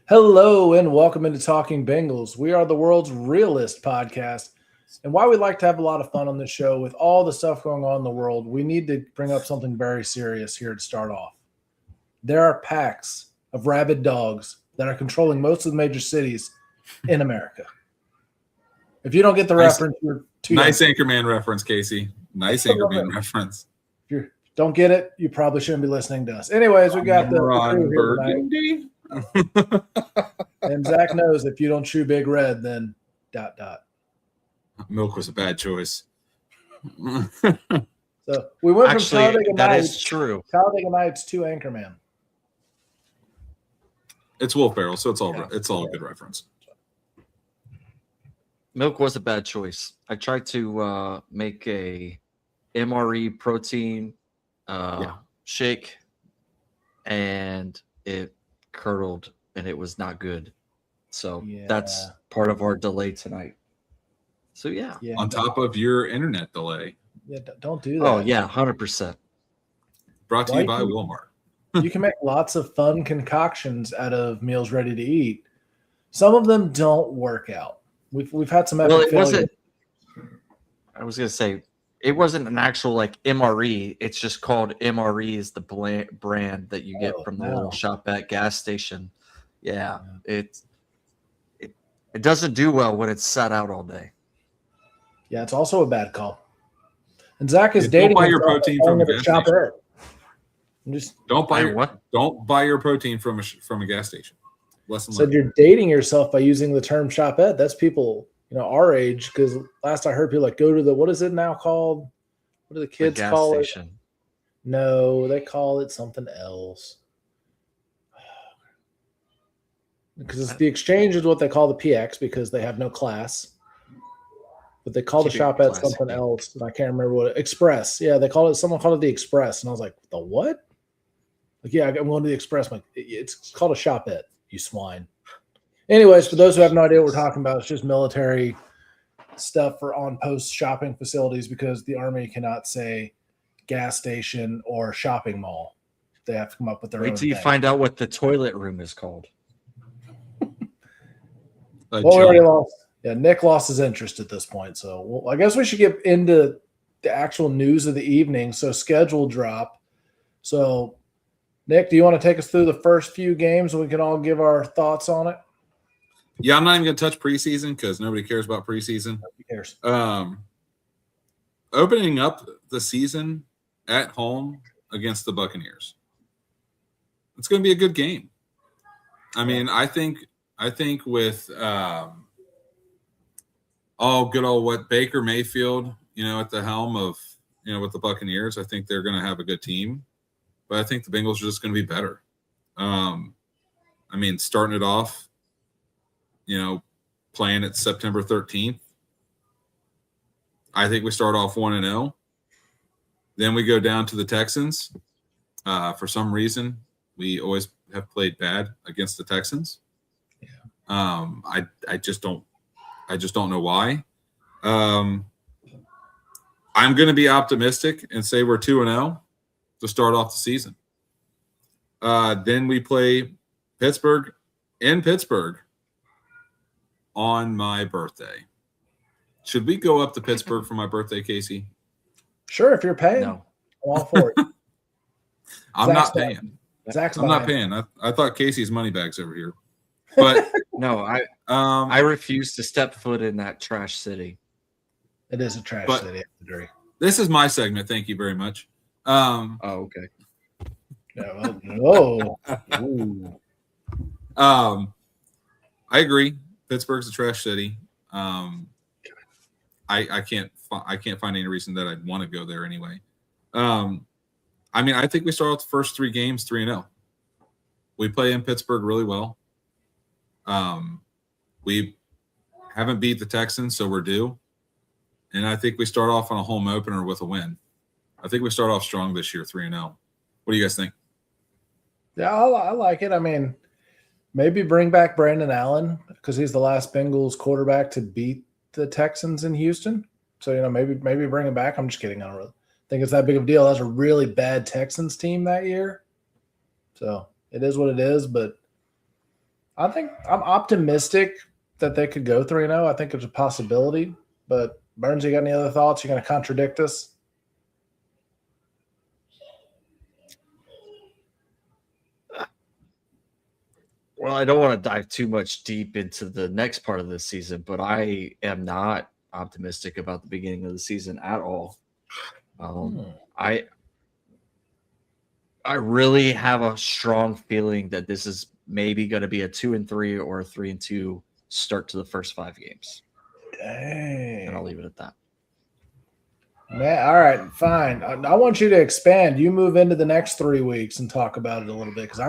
Hello and welcome into Talking Bengals. We are the world's realest podcast. And while we like to have a lot of fun on this show with all the stuff going on in the world, we need to bring up something very serious here to start off. There are packs of rabid dogs that are controlling most of the major cities in America. If you don't get the reference, you're too nice Anchorman reference, Casey. Nice Anchorman reference. If you don't get it, you probably shouldn't be listening to us. Anyways, we got the Ron Burgundy. And Zach knows if you don't chew Big Red, then ... Milk was a bad choice. So we went from Talladega Nights. Is true. Talladega Nights to Anchorman. It's Wolf Barrel, so it's all a good reference. Milk was a bad choice. I tried to make a MRE protein shake, and it curdled, and it was not good. So that's part of our delay tonight. So yeah. On top of your internet delay. Yeah, don't do that. Oh yeah, 100%. Brought to you by Walmart. You can make lots of fun concoctions out of meals ready to eat. Some of them don't work out. We've had some epic failures. I was gonna say it wasn't an actual like MRE. It's just called MRE is the brand that you get from the little shop at gas station. Yeah. It doesn't do well when it's sat out all day. Yeah, it's also a bad call. And Zach is dating. Don't buy your protein from a gas station. Don't buy your protein from a gas station. Said you're dating yourself by using the term shopette. That's people, our age. Because last I heard, people like go to the, what is it now called? What do the kids call it? No, they call it something else. Because the exchange is what they call the PX because they have no class. But they call the shopette something else, and I can't remember what. Express. Yeah, someone called it the Express, and I was like, the what? Like, yeah, I'm going to the Express. I'm like, it's called a shopette, you swine. Anyways, for those who have no idea what we're talking about, it's just military stuff for on-post shopping facilities because the Army cannot say gas station or shopping mall. They have to come up with their own. Wait till you find out what the toilet room is called. We already lost. Yeah, Nick lost his interest at this point. So I guess we should get into the actual news of the evening. So schedule drop. So Nick, do you want to take us through the first few games and we can all give our thoughts on it? Yeah, I'm not even going to touch preseason because nobody cares about preseason. Who cares? Opening up the season at home against the Buccaneers. It's going to be a good game. I mean, I think with good old what Baker Mayfield, at the helm of, with the Buccaneers, I think they're going to have a good team. But I think the Bengals are just going to be better. Starting it off, playing at September 13th, I think we start off 1-0. Then we go down to the Texans. For some reason, we always have played bad against the Texans. Yeah. I just don't know why. I'm going to be optimistic and say we're 2-0 to start off the season. Then we play Pittsburgh in Pittsburgh on my birthday. Should we go up to Pittsburgh for my birthday, Casey? Sure, if you're paying. No. I'm all for it. I'm not paying. I'm not paying. I thought Casey's money bag's over here. But no, I refuse to step foot in that trash city. It is a trash city. I agree. This is my segment. Thank you very much. Okay. Yeah, I agree. Pittsburgh's a trash city. I can't find any reason that I'd want to go there anyway. I think we start out the first 3 games 3-0. We play in Pittsburgh really well. We haven't beat the Texans, so we're due. And I think we start off on a home opener with a win. I think we start off strong this year, 3-0. What do you guys think? Yeah, I like it. Maybe bring back Brandon Allen because he's the last Bengals quarterback to beat the Texans in Houston. So, maybe bring him back. I'm just kidding. I don't really think it's that big of a deal. That's a really bad Texans team that year. So it is what it is, but I think I'm optimistic that they could go 3-0. I think it's a possibility. But Burns, you got any other thoughts? You're going to contradict us? Well, I don't want to dive too much deep into the next part of this season, but I am not optimistic about the beginning of the season at all. I really have a strong feeling that this is maybe going to be a 2-3 or a 3-2 start to the first 5 games. Dang. And I'll leave it at that. Man, all right, fine. I want you to expand. You move into the next 3 weeks and talk about it a little bit, because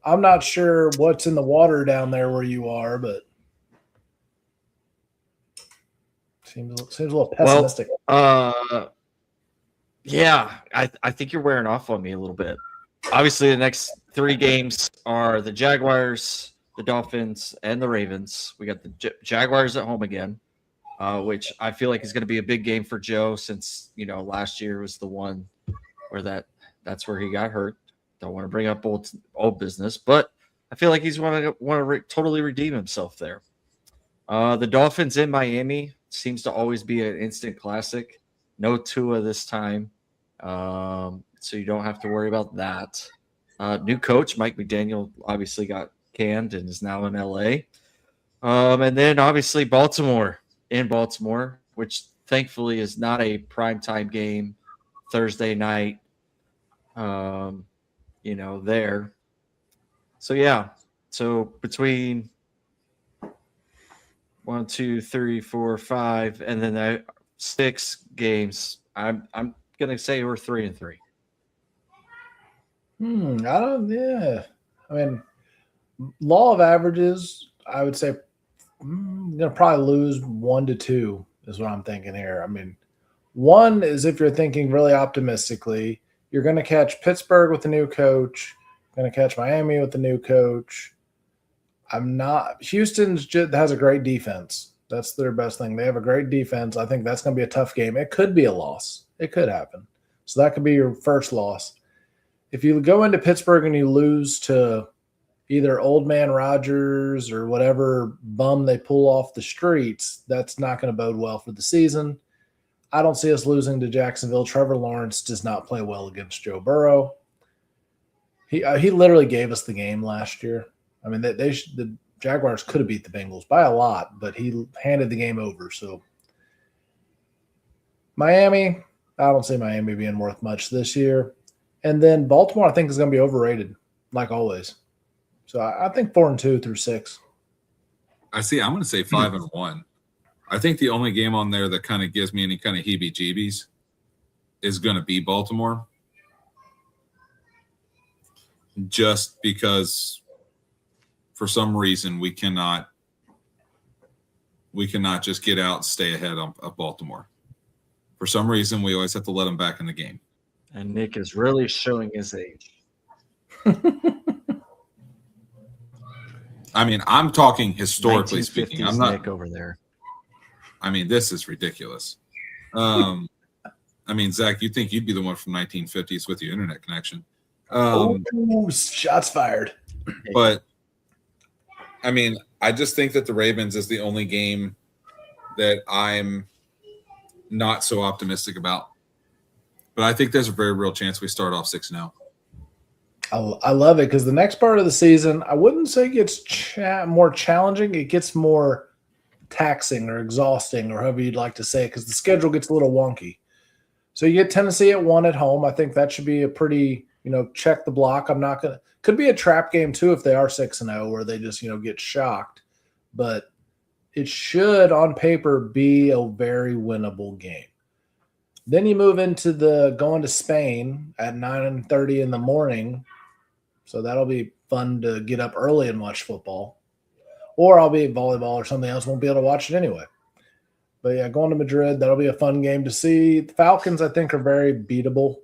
I'm not sure what's in the water down there where you are, but seems a little pessimistic. Yeah, I think you're wearing off on me a little bit. Obviously, the next 3 games are the Jaguars, the Dolphins, and the Ravens. We got the Jaguars at home again, which I feel like is going to be a big game for Joe, since last year was the one where that's where he got hurt. Don't want to bring up old business, but I feel like he's want to totally redeem himself there. The Dolphins in Miami seems to always be an instant classic. No Tua this time, so you don't have to worry about that. New coach Mike McDaniel obviously got canned and is now in LA. And then obviously Baltimore, which thankfully is not a primetime game, Thursday night. There. So yeah. So between 1, 2, 3, 4, 5, and then 6 games, I'm gonna say we're 3-3. Yeah. I mean, law of averages, I would say I'm gonna probably lose 1 to 2 is what I'm thinking here. I mean, 1 is if you're thinking really optimistically. You're going to catch Pittsburgh with a new coach. You're going to catch Miami with a new coach. Houston has a great defense. That's their best thing. They have a great defense. I think that's going to be a tough game. It could be a loss. It could happen. So that could be your first loss. If you go into Pittsburgh and you lose to either Old Man Rodgers or whatever bum they pull off the streets, that's not going to bode well for the season. I don't see us losing to Jacksonville. Trevor Lawrence does not play well against Joe Burrow. He literally gave us the game last year. I mean, the Jaguars could have beat the Bengals by a lot, but he handed the game over. So Miami, I don't see Miami being worth much this year. And then Baltimore, I think, is going to be overrated, like always. So I think 4-2 through 6. I'm going to say 5-1. I think the only game on there that kind of gives me any kind of heebie-jeebies is going to be Baltimore. Just because for some reason we cannot just get out and stay ahead of Baltimore. For some reason, we always have to let them back in the game. And Nick is really showing his age. I mean, I'm talking historically speaking. I'm not Nick over there. I mean, this is ridiculous. I mean, Zach, you think you'd be the one from 1950s with your internet connection. Shots fired. But, I mean, I just think that the Ravens is the only game that I'm not so optimistic about. But I think there's a very real chance we start off 6-0. I love it because the next part of the season, I wouldn't say gets more challenging. It gets more taxing or exhausting, or however you'd like to say it, because the schedule gets a little wonky. So you get Tennessee at 1 at home. I think that should be a pretty, check the block. Could be a trap game too if they are 6-0, where they just, get shocked. But it should, on paper, be a very winnable game. Then you move into going to Spain at 9:30 in the morning. So that'll be fun to get up early and watch football. Or I'll be at volleyball or something else. Won't be able to watch it anyway. But yeah, going to Madrid, that'll be a fun game to see. The Falcons, I think, are very beatable.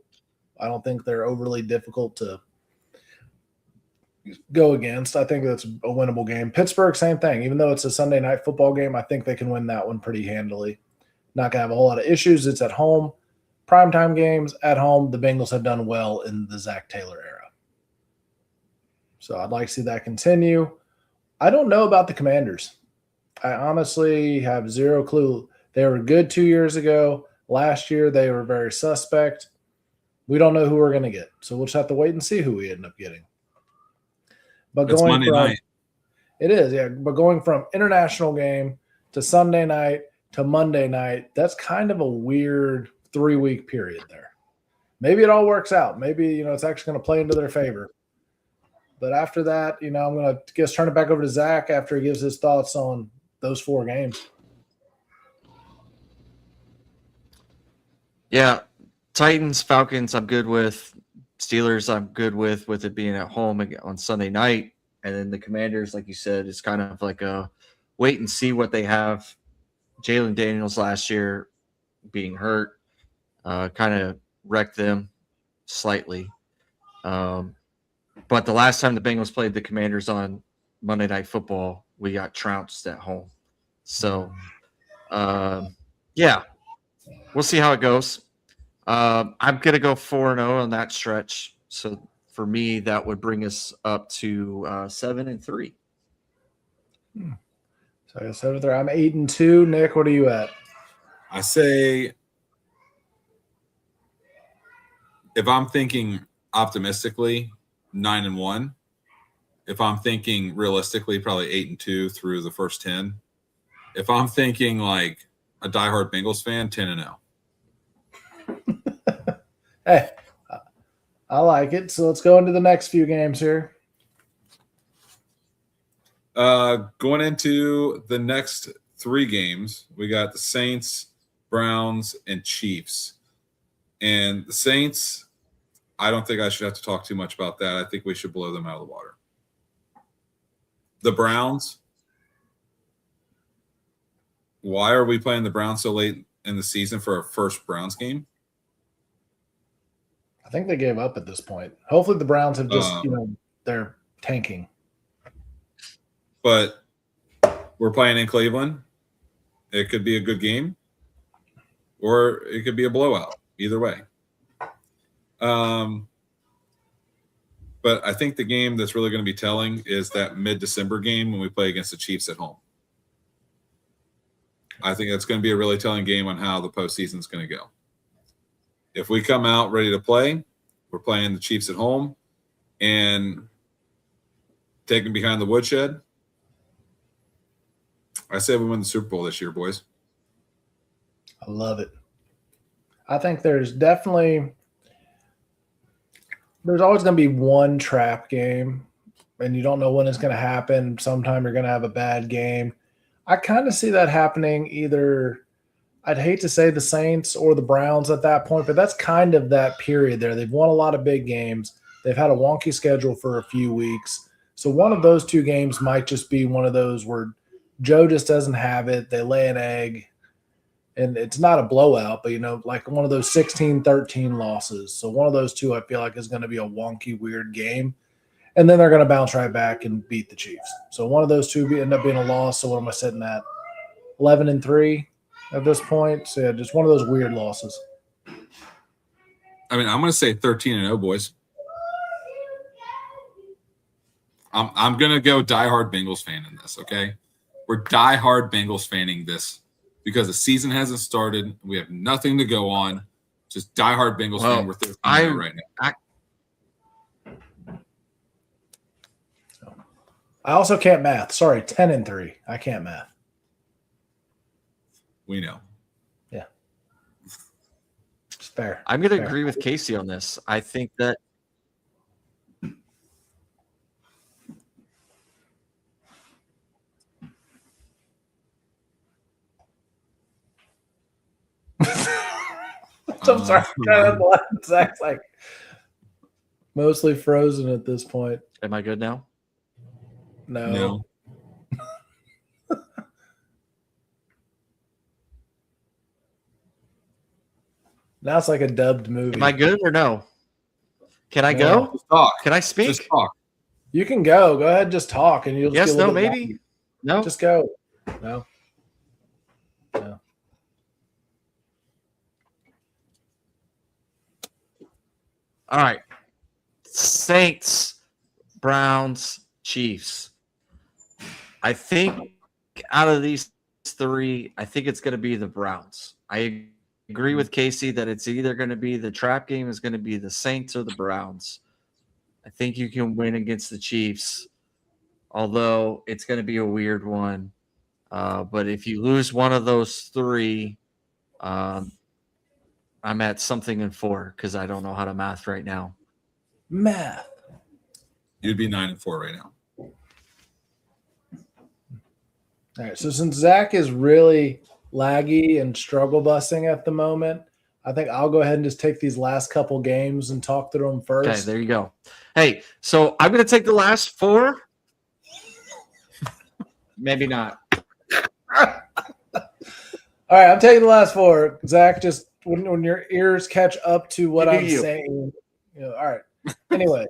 I don't think they're overly difficult to go against. I think that's a winnable game. Pittsburgh, same thing. Even though it's a Sunday night football game, I think they can win that one pretty handily. Not going to have a whole lot of issues. It's at home. Primetime games at home. The Bengals have done well in the Zach Taylor era. So I'd like to see that continue. I don't know about the Commanders. I honestly have zero clue. They were good 2 years ago. Last year, they were very suspect. We don't know who we're going to get. So we'll just have to wait and see who we end up getting. But It's Monday night. It is, yeah. But going from international game to Sunday night to Monday night, that's kind of a weird 3-week period there. Maybe it all works out. Maybe, it's actually going to play into their favor. But after that, I'm going to just turn it back over to Zach after he gives his thoughts on those 4 games. Yeah. Titans, Falcons, I'm good with. Steelers, I'm good with it being at home on Sunday night. And then the Commanders, like you said, is kind of like a wait and see what they have. Jalen Daniels last year being hurt kind of wrecked them slightly. But the last time the Bengals played the Commanders on Monday Night Football, we got trounced at home. So, yeah, we'll see how it goes. I'm going to go 4-0 on that stretch. So for me, that would bring us up to 7-3. So I guess 7-3. I'm 8-2. Nick, what are you at? I say, if I'm thinking optimistically, 9-1. If I'm thinking realistically, probably 8-2 through the first 10. If I'm thinking like a diehard Bengals fan, 10-0. Hey, I like it. So let's go into the next few games here. Going into the next 3 games, we got the Saints, Browns, and Chiefs. And the Saints, I don't think I should have to talk too much about that. I think we should blow them out of the water. The Browns, why are we playing the Browns so late in the season for our first Browns game? I think they gave up at this point. Hopefully the Browns have just, they're tanking. But we're playing in Cleveland. It could be a good game, or it could be a blowout. Either way. But I think the game that's really going to be telling is that mid-December game when we play against the Chiefs at home. I think that's going to be a really telling game on how the postseason is going to go. If we come out ready to play, we're playing the Chiefs at home and taking behind the woodshed. I say we win the Super Bowl this year, boys. I love it. I think there's always going to be one trap game, and you don't know when it's going to happen. Sometime you're going to have a bad game. I kind of see that happening either – I'd hate to say the Saints or the Browns at that point, but that's kind of that period there. They've won a lot of big games. They've had a wonky schedule for a few weeks. So one of those 2 games might just be one of those where Joe just doesn't have it. They lay an egg, and it's not a blowout, but, like one of those 16-13 losses. So one of those 2 I feel like is going to be a wonky, weird game. And then they're going to bounce right back and beat the Chiefs. So one of those 2 end up being a loss. So what am I sitting at? 11-3 at this point. So yeah, just one of those weird losses. I mean, I'm going to say 13-0, boys. I'm going to go diehard Bengals fan in this, okay? We're diehard Bengals fanning this because the season hasn't started. We have nothing to go on. Just diehard Bengals fan. We're 13-0 right now. I also can't math. Sorry, 10-3. I can't math. We know. Yeah. It's fair. I'm going to agree with Casey on this. I think that I'm sorry. Zach's like mostly frozen at this point. am I good now? No. Now it's like a dubbed movie. Am I good or no? Can I go? Just talk. Can I speak? Just talk. You can go. Go ahead, just talk, and you'll. Yes, get a no, little maybe. wonky. No. Just go. No. No. All right. Saints, Browns, Chiefs. I think out of these three, I think it's going to be the Browns. I agree with Casey that it's either going to be the trap game is going to be the Saints or the Browns. I think you can win against the Chiefs, although it's going to be a weird one. But if you lose one of those three, I'm at something in 4 because I don't know how to math right now. Math. You'd be 9-4 right now. All right. So since Zach is really laggy and struggle busing at the moment, I think I'll go ahead and just take these last couple games and talk through them first. Okay, there you go. Hey, so I'm going to take the last 4. Maybe not. All right, I'm taking the last 4. Zach, just when your ears catch up to what I'm saying, all right. Anyway,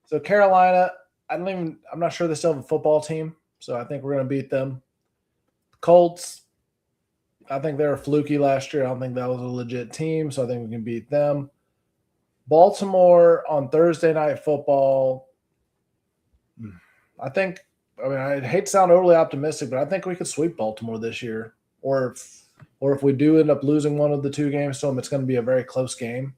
so Carolina, I'm not sure they still have a football team, so I think we're going to beat them. Colts, I think they were fluky last year. I don't think that was a legit team, so I think we can beat them. Baltimore on Thursday Night Football, I hate to sound overly optimistic, but I think we could sweep Baltimore this year. Or if we do end up losing one of the 2 games to them, it's going to be a very close game.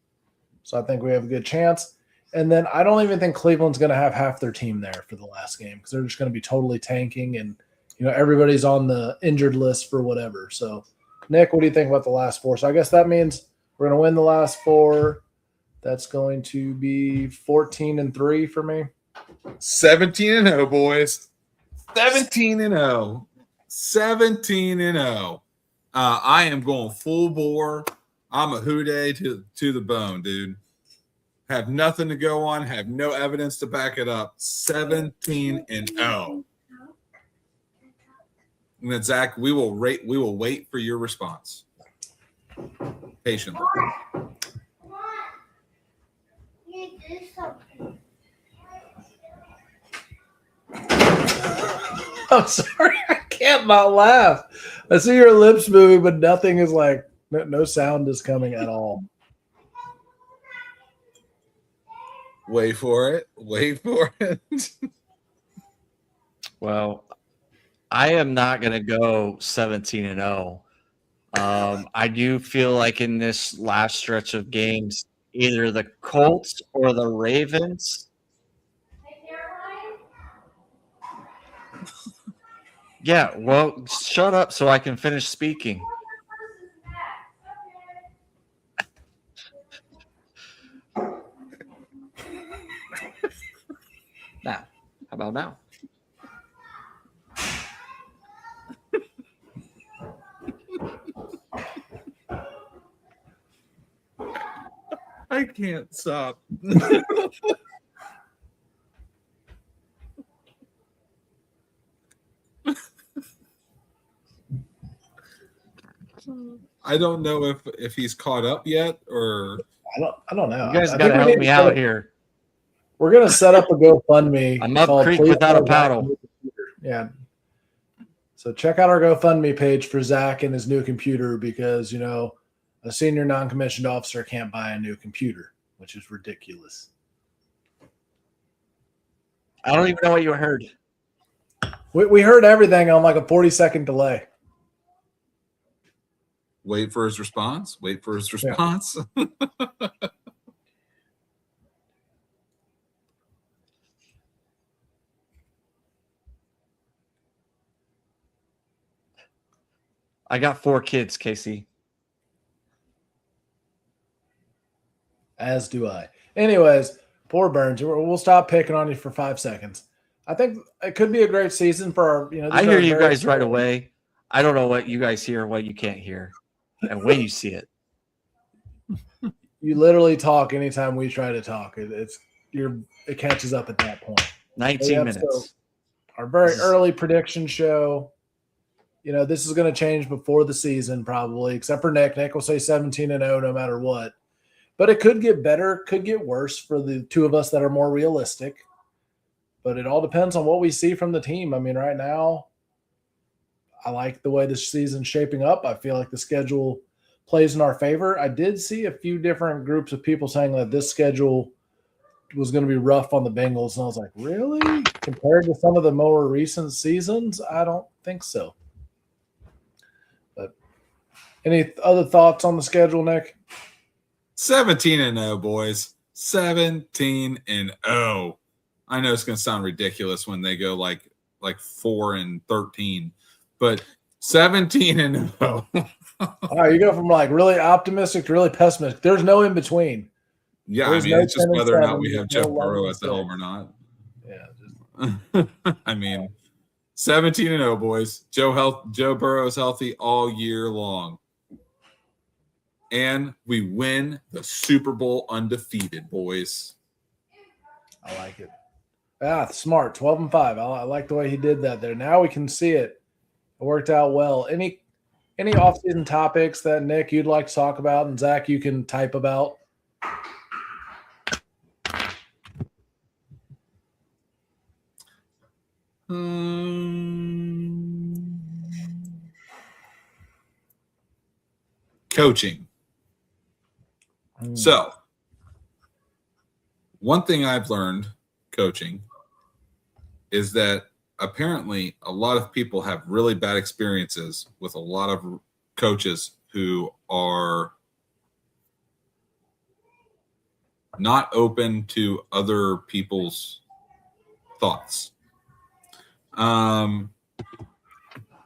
So I think we have a good chance. And then I don't even think Cleveland's going to have half their team there for the last game because they're just going to be totally tanking and, everybody's on the injured list for whatever. So, Nick, what do you think about the last 4? So I guess that means we're going to win the last 4. That's going to be 14-3 for me. 17-0, boys. 17-0. 17-0. I am going full bore. I'm a hooday to the bone, dude. Have nothing to go on. Have no evidence to back it up. 17-0. And then Zach, we will wait for your response patiently. I'm sorry, I can't not laugh. I see your lips moving, but nothing is no sound is coming at all. Wait for it. Wait for it. Well, I am not going to go 17-0. I do feel like in this last stretch of games, either the Colts or the Ravens. Yeah, well, shut up so I can finish speaking. Now, how about now? I can't stop. I don't know if he's caught up yet or I don't know. You guys got to help me out here. We're gonna set up a GoFundMe. I'm up creek without a paddle. Yeah. So check out our GoFundMe page for Zach and his new computer because a senior non-commissioned officer can't buy a new computer, which is ridiculous. I don't even know what you heard. We heard everything on a 40-second delay. wait for his response. Wait for his response. Yeah. I got 4 kids, Casey. As do I. Anyways, poor Burns. We'll stop picking on you for 5 seconds. I think it could be a great season for our. I hear you guys right away. I don't know what you guys hear and what you can't hear, and when you see it. You literally talk anytime we try to talk. It catches up at that point. 19 minutes. So our very early prediction show. This is going to change before the season probably, except for Nick. Nick will say 17-0 no matter what. But it could get better, could get worse for the 2 of us that are more realistic. But it all depends on what we see from the team. I mean, right now, I like the way this season's shaping up. I feel like the schedule plays in our favor. I did see a few different groups of people saying that this schedule was going to be rough on the Bengals, and I was like, really? Compared to some of the more recent seasons, I don't think so. But any other thoughts on the schedule, Nick? 17-0, boys. 17-0. I know it's going to sound ridiculous when they go like 4-13, but 17-0. All right, you go from like really optimistic to really pessimistic. There's no in between. Yeah, There's I mean, no it's just 10 and whether or not 7, we have there's Joe no Burrow 11 at the and home or not. Yeah. I mean, 17-0, boys. Joe Burrow's healthy all year long. And we win the Super Bowl undefeated, boys. I like it. Smart. 12-5. I like the way he did that there. Now we can see it. It worked out well. Any off-season topics that, Nick, you'd like to talk about, and Zach, you can type about? Coaching. So, one thing I've learned coaching is that apparently a lot of people have really bad experiences with a lot of coaches who are not open to other people's thoughts.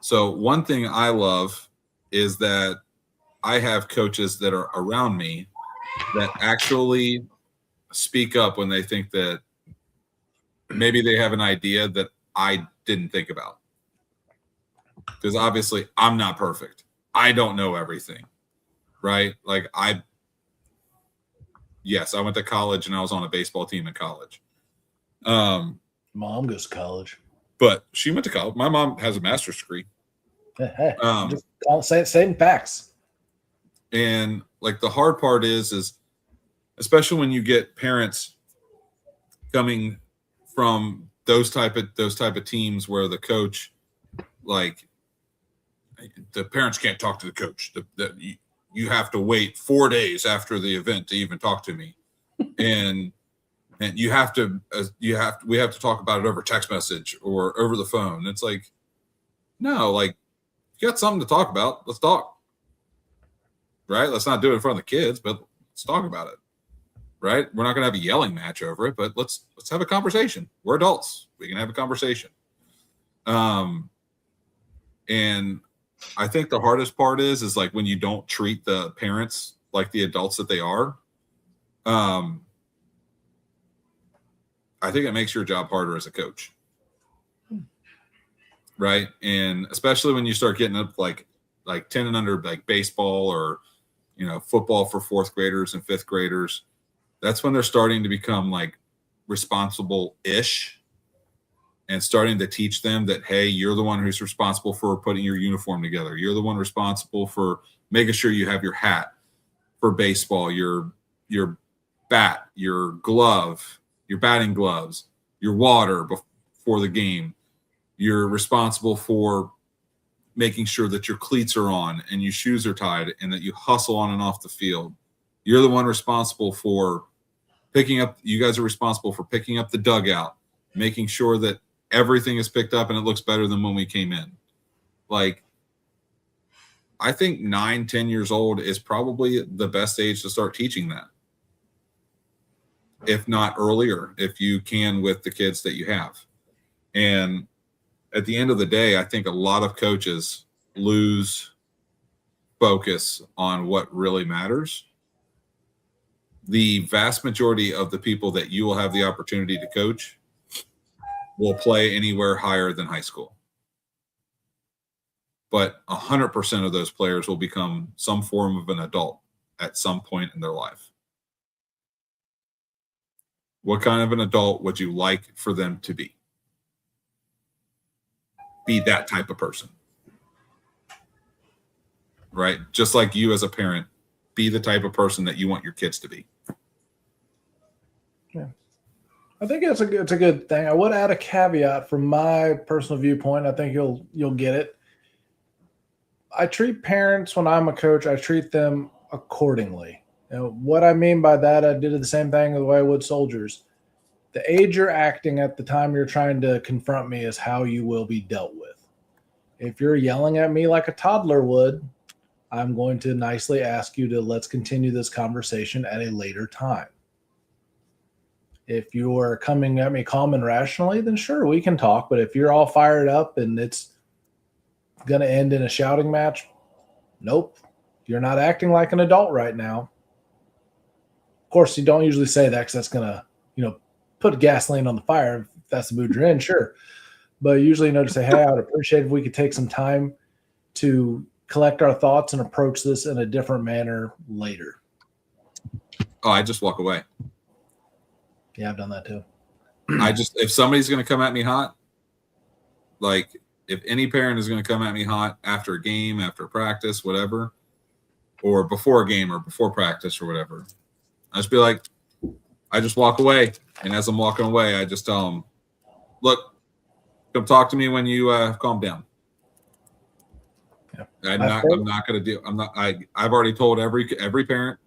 So one thing I love is that I have coaches that are around me that actually speak up when they think that maybe they have an idea that I didn't think about. Because obviously I'm not perfect. I don't know everything, right? Like yes, I went to college and I was on a baseball team in college. Mom goes to college. But she went to college. My mom has a master's degree. Hey, just same facts. And like the hard part is especially when you get parents coming from those type of teams where the coach, like the parents can't talk to the coach. You have to wait 4 days after the event to even talk to me, and we have to talk about it over text message or over the phone. It's like, no, like you got something to talk about. Let's talk. Right? Let's not do it in front of the kids, but let's talk about it. Right? We're not going to have a yelling match over it, but let's have a conversation. We're adults. We can have a conversation. And I think the hardest part is like when you don't treat the parents like the adults that they are. I think it makes your job harder as a coach. Right? And especially when you start getting up like 10 and under, like baseball or, football for fourth graders and fifth graders. That's when they're starting to become like responsible-ish and starting to teach them that, hey, you're the one who's responsible for putting your uniform together. You're the one responsible for making sure you have your hat for baseball, your bat, your glove, your batting gloves, your water before the game. You're responsible for making sure that your cleats are on and your shoes are tied and that you hustle on and off the field. You're the one responsible for you guys are responsible for picking up the dugout, making sure that everything is picked up and it looks better than when we came in. Like, I think 9-10 years old is probably the best age to start teaching that. If not earlier, if you can with the kids that you have. And at the end of the day, I think a lot of coaches lose focus on what really matters. The vast majority of the people that you will have the opportunity to coach will play anywhere higher than high school. But 100% of those players will become some form of an adult at some point in their life. What kind of an adult would you like for them to be? Be that type of person. Right? Just like you as a parent, be the type of person that you want your kids to be. Yeah. I think it's a good thing. I would add a caveat from my personal viewpoint. I think you'll get it. I treat parents, when I'm a coach, I treat them accordingly. What I mean by that, I did the same thing the way I would soldiers. The age you're acting at the time you're trying to confront me is how you will be dealt with. If you're yelling at me like a toddler would, I'm going to nicely ask you to let's continue this conversation at a later time. If you are coming at me calm and rationally, then sure, we can talk. But if you're all fired up and it's going to end in a shouting match, nope. You're not acting like an adult right now. Of course, you don't usually say that because that's going to, put gasoline on the fire. If that's the mood you're in, sure. But usually, to say, hey, I would appreciate if we could take some time to collect our thoughts and approach this in a different manner later. Oh, I just walk away. Yeah, I've done that too. If somebody's going to come at me hot, like if any parent is going to come at me hot after a game, after practice, whatever, or before a game or before practice or whatever, I just be like, I just walk away. And as I'm walking away, I just tell them, look, come talk to me when you calm down. Yeah. I'm not going to do. I've already told every parent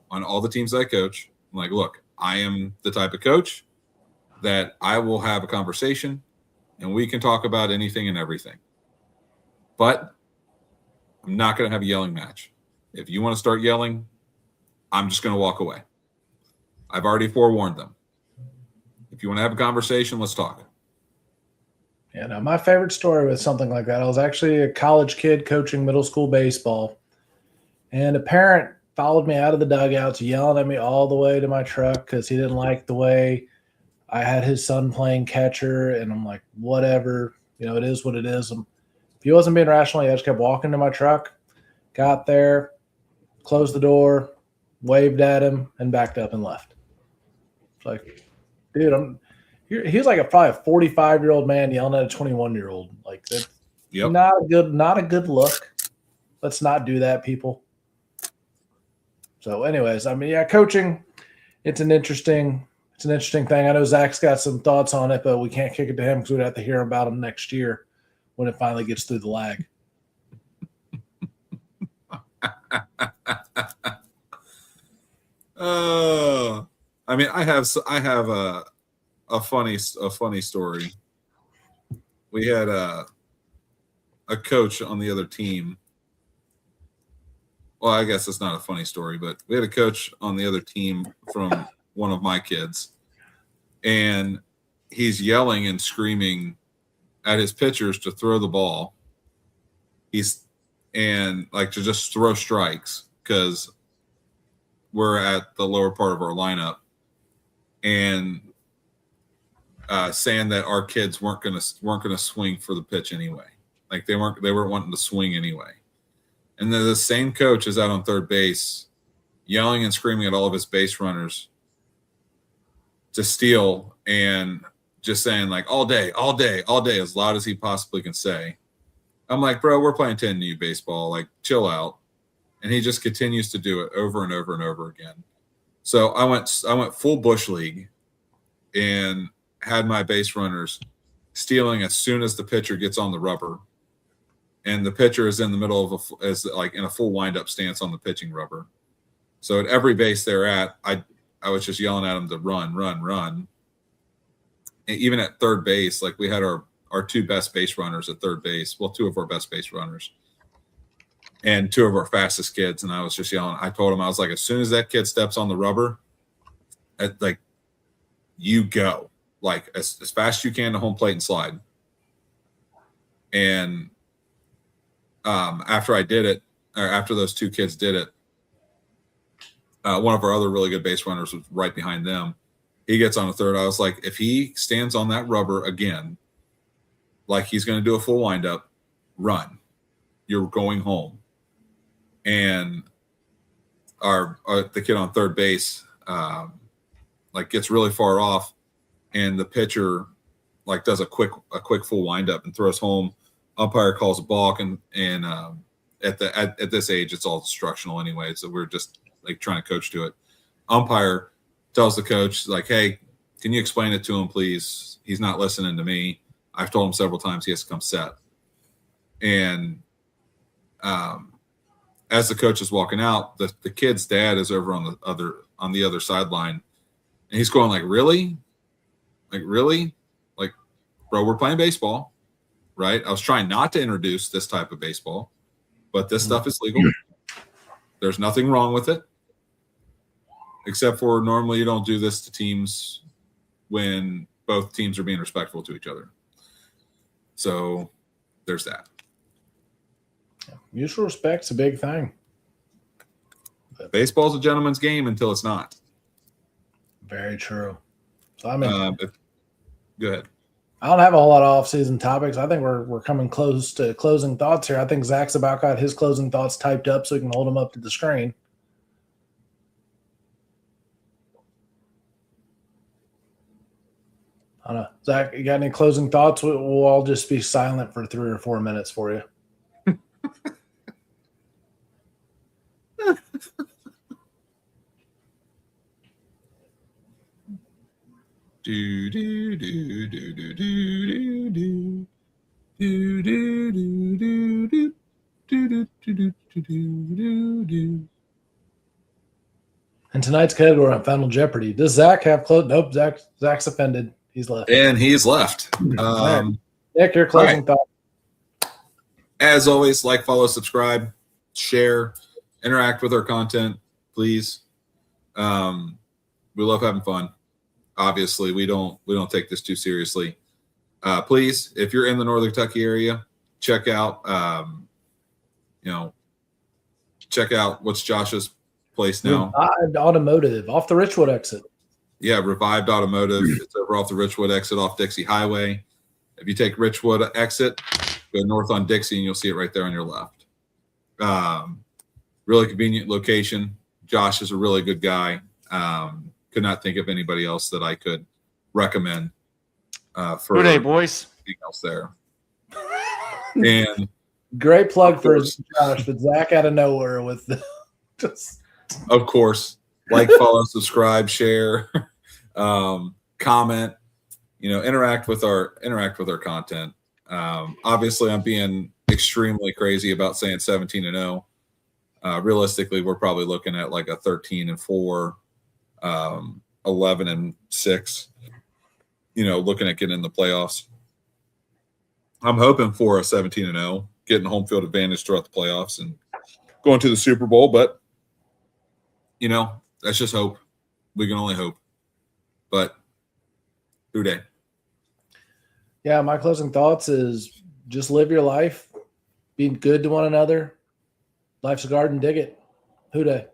on all the teams that I coach. I'm like, look, I am the type of coach that I will have a conversation and we can talk about anything and everything. But I'm not going to have a yelling match. If you want to start yelling, I'm just going to walk away. I've already forewarned them. If you want to have a conversation, let's talk. Yeah, no, my favorite story was something like that. I was actually a college kid coaching middle school baseball, and a parent followed me out of the dugouts, yelling at me all the way to my truck because he didn't like the way I had his son playing catcher. And I'm like, whatever, it is what it is. If he wasn't being rational, I just kept walking to my truck, got there, closed the door, waved at him, and backed up and left. It's like, dude, he was like probably a 45-year-old man yelling at a 21-year-old. Like that's not a good look. Let's not do that, people. So, anyways, coaching, it's an interesting thing. I know Zach's got some thoughts on it, but we can't kick it to him because we'd have to hear about him next year when it finally gets through the lag. I have a funny story. We had a coach on the other team. Well, I guess it's not a funny story, but we had a coach on the other team from one of my kids, and he's yelling and screaming at his pitchers to throw the ball. To just throw strikes because we're at the lower part of our lineup, and saying that our kids weren't gonna swing for the pitch anyway. Like they weren't wanting to swing anyway. And then the same coach is out on third base, yelling and screaming at all of his base runners to steal and just saying like all day, as loud as he possibly can say. I'm like, bro, we're playing 10U baseball. Like, chill out. And he just continues to do it over and over and over again. So I went full bush league and had my base runners stealing as soon as the pitcher gets on the rubber. And the pitcher is in the middle of in a full wind-up stance on the pitching rubber. So at every base they're at, I was just yelling at them to run, run, run. And even at third base, like we had our two best base runners at third base. Well, two of our best base runners. And two of our fastest kids. And I was just yelling. I told him, I was like, as soon as that kid steps on the rubber, you go. Like as fast as you can to home plate and slide. And after I did it, or after those two kids did it, one of our other really good base runners was right behind them. He gets on a third. I was like, if he stands on that rubber again, like he's going to do a full windup, run. You're going home. And the kid on third base gets really far off, and the pitcher does a quick full windup and throws home. Umpire calls a balk, and at this age it's all instructional anyway, so we're just trying to coach to it. Umpire tells the coach hey, can you explain it to him, please? He's not listening to me. I've told him several times he has to come set. And as the coach is walking out, the kid's dad is over on the other sideline, and he's going really? Like, really? Like, bro, we're playing baseball, right? I was trying not to introduce this type of baseball, but this stuff is legal. There's nothing wrong with it, except for normally you don't do this to teams when both teams are being respectful to each other. So there's that. Mutual respect's a big thing. Baseball's a gentleman's game until it's not. Very true. So I mean, go ahead. I don't have a whole lot of off-season topics. I think we're coming close to closing thoughts here. I think Zach's about got his closing thoughts typed up so we can hold them up to the screen. I don't know. Zach, you got any closing thoughts? We'll all just be silent for 3 or 4 minutes for you. Do do do do do do do do do do do do do do do do. And tonight's category on Final Jeopardy. Does Zach have close? Nope. Zach's offended. He's left. And he's left. Nick, your closing thought. As always, like, follow, subscribe, share, interact with our content, please. We love having fun. Obviously, we don't take this too seriously. Please, if you're in the Northern Kentucky area, check out check out what's Josh's place now. Revived Automotive off the Richwood exit. Yeah, Revived Automotive. It's over off the Richwood exit off Dixie Highway. If you take Richwood exit, go north on Dixie, and you'll see it right there on your left. Really convenient location. Josh is a really good guy. Could not think of anybody else that I could recommend for Good day, boys. anything else there. And Great plug for Josh, but Zach out of nowhere with the just of course, like, follow, subscribe, share, comment, interact with our content. Obviously, I'm being extremely crazy about saying 17-0. Realistically, we're probably looking at like a 13-4, 11-6. Looking at getting in the playoffs. I'm hoping for a 17-0, getting home field advantage throughout the playoffs and going to the Super Bowl. But that's just hope. We can only hope. But who day? Yeah, my closing thoughts is just live your life, be good to one another. Life's a garden, dig it. Who day?